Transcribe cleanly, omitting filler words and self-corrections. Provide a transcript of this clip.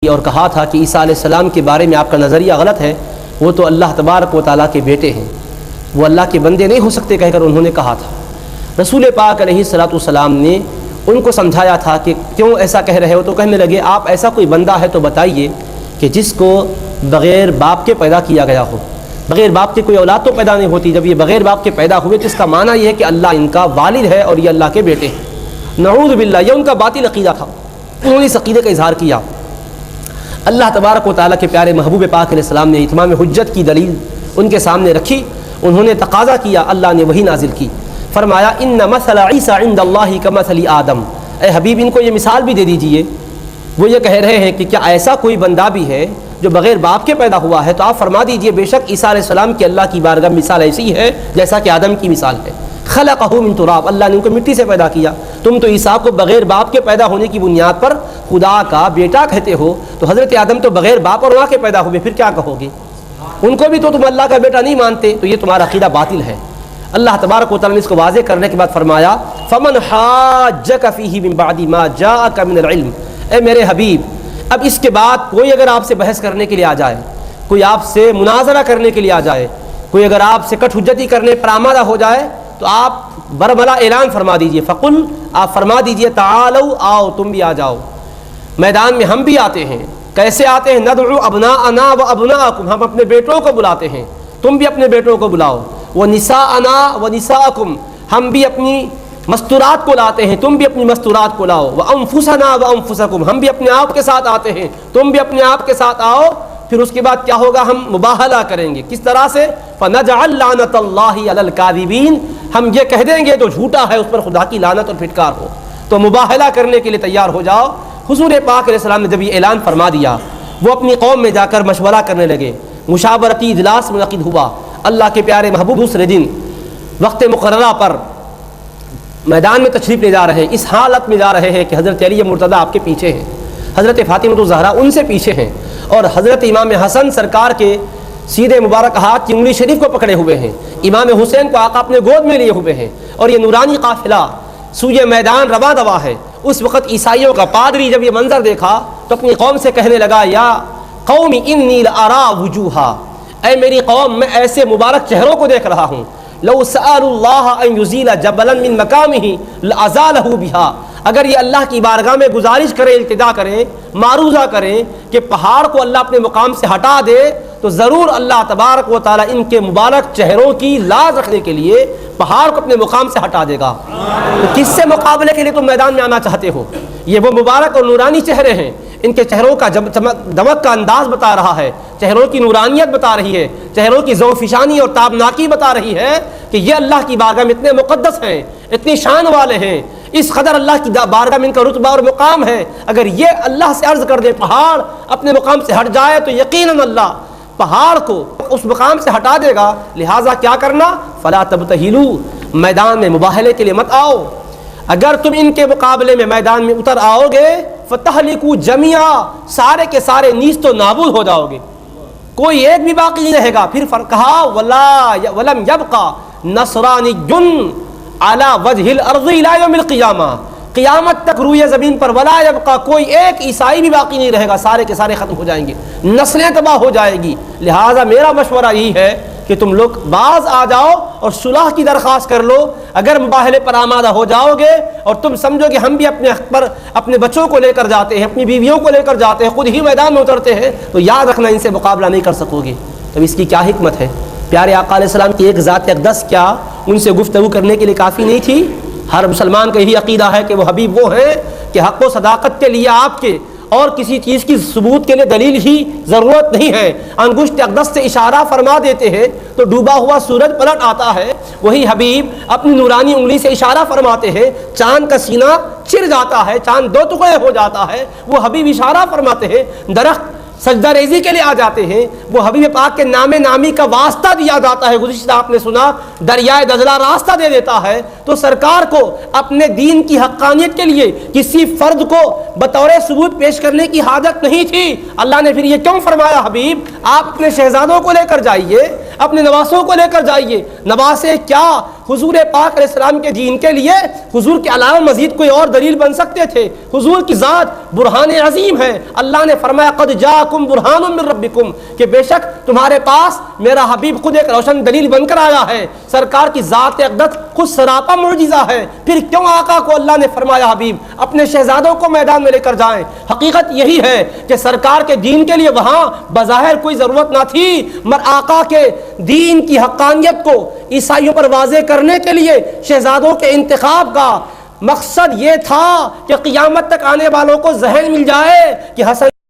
اور کہا تھا کہ عیسیٰ علیہ السلام کے بارے میں آپ کا نظریہ غلط ہے، وہ تو اللہ تبارک و تعالیٰ کے بیٹے ہیں، وہ اللہ کے بندے نہیں ہو سکتے کہہ کر انہوں نے کہا تھا۔ رسول پاک علیہ السلام نے ان کو سمجھایا تھا کہ کیوں ایسا کہہ رہے ہو، تو کہنے لگے آپ ایسا کوئی بندہ ہے تو بتائیے کہ جس کو بغیر باپ کے پیدا کیا گیا ہو۔ بغیر باپ کے کوئی اولاد تو پیدا نہیں ہوتی، جب یہ بغیر باپ کے پیدا ہوئے تو اس کا معنی یہ ہے کہ اللہ ان کا والد ہے اور یہ اللہ کے بیٹے ہیں۔ نعوذ باللہ، یہ ان کا باطل عقیدہ تھا، انہوں نے اس عقیدے کا اظہار کیا۔ اللہ تبارک و تعالیٰ کے پیارے محبوب پاک علیہ السلام نے اتمام حجت کی دلیل ان کے سامنے رکھی، انہوں نے تقاضا کیا، اللہ نے وہی نازل کی، فرمایا ان مثل عیسیٰ عند اللہ کمثل آدم، اے حبیب ان کو یہ مثال بھی دے دیجئے۔ وہ یہ کہہ رہے ہیں کہ کیا ایسا کوئی بندہ بھی ہے جو بغیر باپ کے پیدا ہوا ہے، تو آپ فرما دیجئے بے شک عیسیٰ علیہ السلام کی اللہ کی بارگاہ میں مثال ایسی ہے جیسا کہ آدم کی مثال ہے۔ خلقہ من تراب، اللہ نے ان کو مٹی سے پیدا کیا، تم تو عیسیٰ کو بغیر باپ کے پیدا ہونے کی بنیاد پر خدا کا بیٹا کہتے ہو، تو حضرت آدم تو بغیر باپ اور ماں کے پیدا ہوئے، پھر کیا کہو گے؟ ان کو بھی تو تم اللہ کا بیٹا نہیں مانتے، تو یہ تمہارا عقیدہ باطل ہے۔ اللہ تبارک و تعالیٰ نے اس کو واضح کرنے کے بعد فرمایا فمن حاجک فیہ من بعد ما جاءک من العلم، اے میرے حبیب اب اس کے بعد کوئی اگر آپ سے بحث کرنے کے لیے آ جائے، کوئی آپ سے مناظرہ کرنے کے لیے آ جائے، کوئی اگر آپ سے کٹ حجتی کرنے پر آمادہ ہو جائے، تو آپ برملا اعلان فرما دیجئے، فقل، آپ فرما دیجئے تعالوا، آؤ تم بھی آ جاؤ میدان میں، ہم بھی آتے ہیں۔ کیسے آتے ہیں؟ ندعو ابناءنا و ابناءکم، ہم اپنے بیٹوں کو بلاتے ہیں، تم بھی اپنے بیٹوں کو بلاؤ، ونساءنا و نساءکم، ہم بھی اپنی مستورات کو لاتے ہیں، تم بھی اپنی مستورات کو لاؤ، وانفسنا و انفسکم، ہم بھی اپنے آپ کے ساتھ آتے ہیں، تم بھی اپنے آپ کے ساتھ آؤ۔ پھر اس کے بعد کیا ہوگا؟ ہم مباہلہ کریں گے، کس طرح سے؟ فنجعل لعنت اللہ علی الکاذبین، ہم یہ کہہ دیں گے جو جھوٹا ہے اس پر خدا کی لعنت اور پھٹکار ہو، تو مباہلہ کرنے کے لیے تیار ہو جاؤ۔ حضور پاک علیہ السلام نے جب یہ اعلان فرما دیا، وہ اپنی قوم میں جا کر مشورہ کرنے لگے، مشاورتی اجلاس منعقد ہوا۔ اللہ کے پیارے محبوب دوسرے دن وقت مقررہ پر میدان میں تشریف لے جا رہے ہیں، اس حالت میں جا رہے ہیں کہ حضرت علی مرتضی آپ کے پیچھے ہیں، حضرت فاطمہ الزہرا ان سے پیچھے ہیں، اور حضرت امام حسن سرکار کے سیدھے مبارک ہاتھ کی انگلی شریف کو پکڑے ہوئے ہیں، امام حسین کو آقا اپنے گود میں لیے ہوئے ہیں، اور یہ نورانی قافلہ سوئے میدان رواں دوا ہے۔ اس وقت عیسائیوں کا پادری جب یہ منظر دیکھا تو اپنی قوم سے کہنے لگا یا قوم انی لارا وجوہا، اے میری قوم میں ایسے مبارک چہروں کو دیکھ رہا ہوں، لو سأل اللہ ان یزیل جبلا من مقامہ لازالہ بہا، اگر یہ اللہ کی بارگاہ میں گزارش کریں، التجا کریں، معروضہ کریں کہ پہاڑ کو اللہ اپنے مقام سے ہٹا دے، تو ضرور اللہ تبارک و تعالیٰ ان کے مبارک چہروں کی لاز رکھنے کے لیے پہاڑ کو اپنے مقام سے ہٹا دے گا۔ تو کس سے مقابلے کے لیے تم میدان میں آنا چاہتے ہو؟ یہ وہ مبارک اور نورانی چہرے ہیں، ان کے چہروں کا دمک کا انداز بتا رہا ہے، چہروں کی نورانیت بتا رہی ہے، چہروں کی ذوفشانی اور تابناکی بتا رہی ہے کہ یہ اللہ کی بارگاہ میں اتنے مقدس ہیں، اتنی شان والے ہیں، اس قدر اللہ کی بارگاہ میں ان کا رتبہ اور مقام ہے۔ اگر یہ اللہ سے عرض کر دے پہاڑ اپنے مقام سے ہٹ جائے تو یقیناً اللہ پہاڑ کو اس مقام سے ہٹا دے گا۔ لہٰذا کیا کرنا؟ فلا تبتہلوا، میدان میں مباہلے کے لیے مت آؤ، اگر تم ان کے مقابلے میں میدان میں اتر آؤ گے فتہلکوا جمیعا، سارے کے سارے نیست و نابود ہو جاؤ گے، کوئی ایک بھی باقی نہیں رہے گا۔ پھر کہا ولم یبقى نصرانی علی وجہ الارض الی یوم القیامہ، قیامت تک روئے زمین پر ولا یبقى، کوئی ایک عیسائی بھی باقی نہیں رہے گا، سارے کے سارے ختم ہو جائیں گے، نسلیں تباہ ہو جائے گی۔ لہٰذا میرا مشورہ یہی ہے کہ تم لوگ باز آ جاؤ اور صلح کی درخواست کر لو۔ اگر مباہلے پر آمادہ ہو جاؤ گے اور تم سمجھو کہ ہم بھی اپنے حق پر اپنے بچوں کو لے کر جاتے ہیں، اپنی بیویوں کو لے کر جاتے ہیں، خود ہی میدان میں اترتے ہیں، تو یاد رکھنا ان سے مقابلہ نہیں کر سکو گے۔ تو اس کی کیا حکمت ہے؟ پیارے آقا علیہ السلام کی ایک ذات اقدس کیا ان سے گفتگو کرنے کے لیے کافی نہیں تھی؟ ہر مسلمان کا یہی عقیدہ ہے کہ وہ حبیب وہ ہیں کہ حق و صداقت کے لیے آپ کے اور کسی چیز کی ثبوت کے لیے دلیل ہی ضرورت نہیں ہے، انگشت اقدس سے اشارہ فرما دیتے ہیں تو ڈوبا ہوا سورج پلٹ آتا ہے، وہی حبیب اپنی نورانی انگلی سے اشارہ فرماتے ہیں، چاند کا سینہ چر جاتا ہے، چاند دو ٹکڑے ہو جاتا ہے، وہ حبیب اشارہ فرماتے ہیں، درخت سجدہ ریزی کے لیے آ جاتے ہیں، وہ حبیب پاک کے نام نامی کا واسطہ دیا جاتا ہے، گزشتہ آپ نے سنا دریائے دجلہ راستہ دے دیتا ہے، تو سرکار کو اپنے دین کی حقانیت کے لیے کسی فرد کو بطور ثبوت پیش کرنے کی حاجت نہیں تھی۔ اللہ نے پھر یہ کیوں فرمایا؟ حبیب آپ اپنے شہزادوں کو لے کر جائیے، اپنے نواسوں کو لے کر جائیے، نواسے کیا حضور پاک علیہ السلام کے دین کے لیے حضور کے علاوہ مزید کوئی اور دلیل بن سکتے تھے؟ حضور کی ذات برہان عظیم ہے۔ اللہ نے فرمایا قد جاءکم برہان من ربکم، کہ بے شک تمہارے پاس میرا حبیب خود ایک روشن دلیل بن کر آیا ہے۔ سرکار کی ذات اقدس خود سراپا معجزہ ہے، پھر کیوں آقا کو اللہ نے فرمایا حبیب اپنے شہزادوں کو میدان میں لے کر جائیں؟ حقیقت یہی ہے کہ سرکار کے دین کے لیے وہاں بظاہر کوئی ضرورت نہ تھی، مگر آقا کے دین کی حقانیت کو عیسائیوں پر واضح کرنے کے لیے شہزادوں کے انتخاب کا مقصد یہ تھا کہ قیامت تک آنے والوں کو ذہن مل جائے کہ حسن